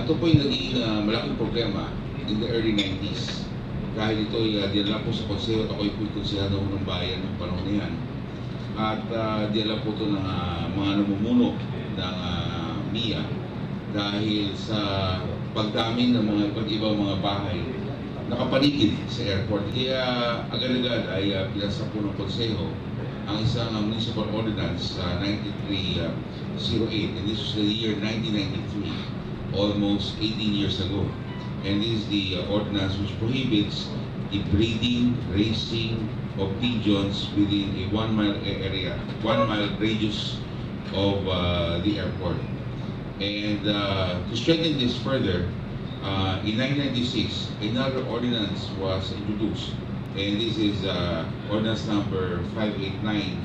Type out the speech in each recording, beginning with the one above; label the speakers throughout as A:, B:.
A: Ito po yung naging malaking problema in the early 90s. Dahil ito ay dinala po sa konseho at ako'y konsehado ng bayan ng panahon na yan. At dinala po ito ng mga namumuno ng MIA dahil sa pagdami ng mga iba't ibang mga bahay nakapaligid sa airport. Kaya agad-agad ay pinasa po ng konseho ang isang municipal ordinance 9308, and this was the year 1993, almost 18 years ago. And this is the ordinance which prohibits the breeding, raising of pigeons within a 1 mile area, 1 mile radius of the airport. And to strengthen this further, in 1996, another ordinance was introduced, and this is ordinance number 589,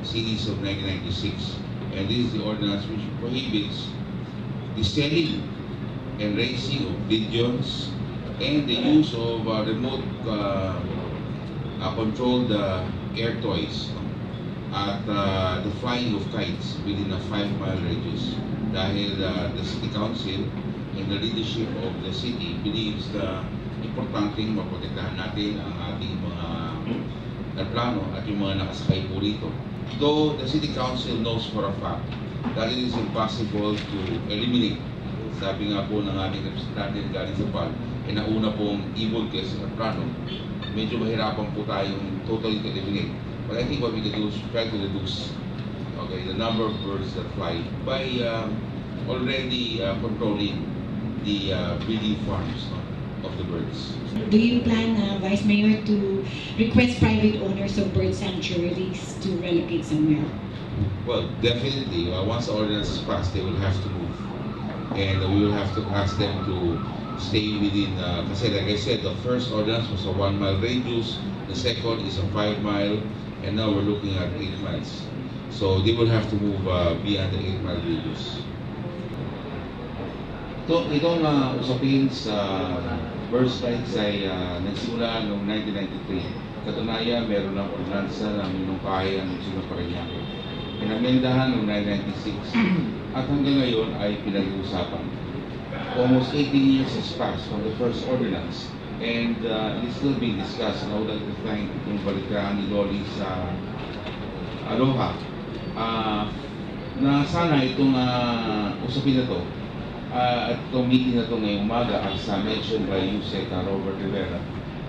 A: series of 1996. And this is the ordinance which prohibits the selling and raising of pigeons and the use of remote controlled air toys at the flying of kites within a 5 mile radius. Dahil the City Council and the leadership of the city believes na importanteng maprotektahan natin ang ating mga aeroplano at yung mga nakasakay po rito. Though the City Council knows for a fact that it is impossible to eliminate, sabi nga po ng ating representante galing sa PAL, nauna pong evil case sa aeroplano, medyo mahirapan po tayong totally to eliminate. But I think what we can do is try to reduce the number of birds that fly by already controlling the breeding farms of the birds.
B: Do you plan, Vice Mayor, to request private owners of bird sanctuaries to relocate somewhere?
A: Well, definitely. Once the ordinance is passed, they will have to move. And we will have to ask them to stay within, kasi like I said, the first ordinance was a 1 mile radius, the second is a 5 mile, and now we're looking at 8 miles. So they will have to move beyond the 8 mile radius. Itong usapin sa bird strikes ay nagsimula noong 1993. Katunayan, meron ng ordinansa na minungkahi ang munisipyo ng Parañaque. Pinamendahan noong 1996 at hanggang ngayon ay pinag-uusapan. Almost 18 years has passed from the first ordinance, and it is still being discussed. And I would like to thank yung balikan ni Loli sa Aloha na sana itong usapin na to at itong meeting na ito ngayong umaga, as mentioned by Yusek Robert Rivera,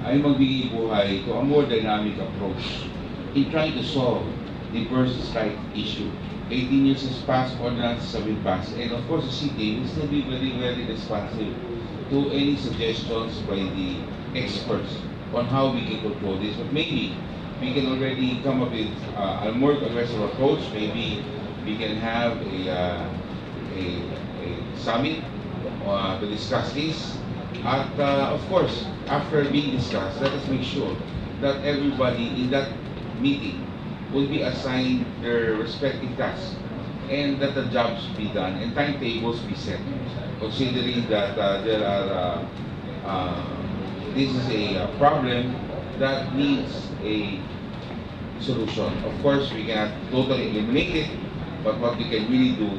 A: ay magbigay buhay to a more dynamic approach in trying to solve the bird strike issue. 18 years has passed, ordinances have been passed, and of course the city will still be very, very responsive to any suggestions by the experts on how we can control this. But maybe we can already come up with a more aggressive approach. Maybe we can have a summit to discuss this. And of course, after being discussed, let us make sure that everybody in that meeting will be assigned their respective tasks, and that the jobs be done and timetables be set, considering that there are this is a problem that needs a solution. Of course, we cannot totally eliminate it, but what we can really do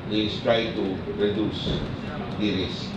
A: is try to reduce the risk.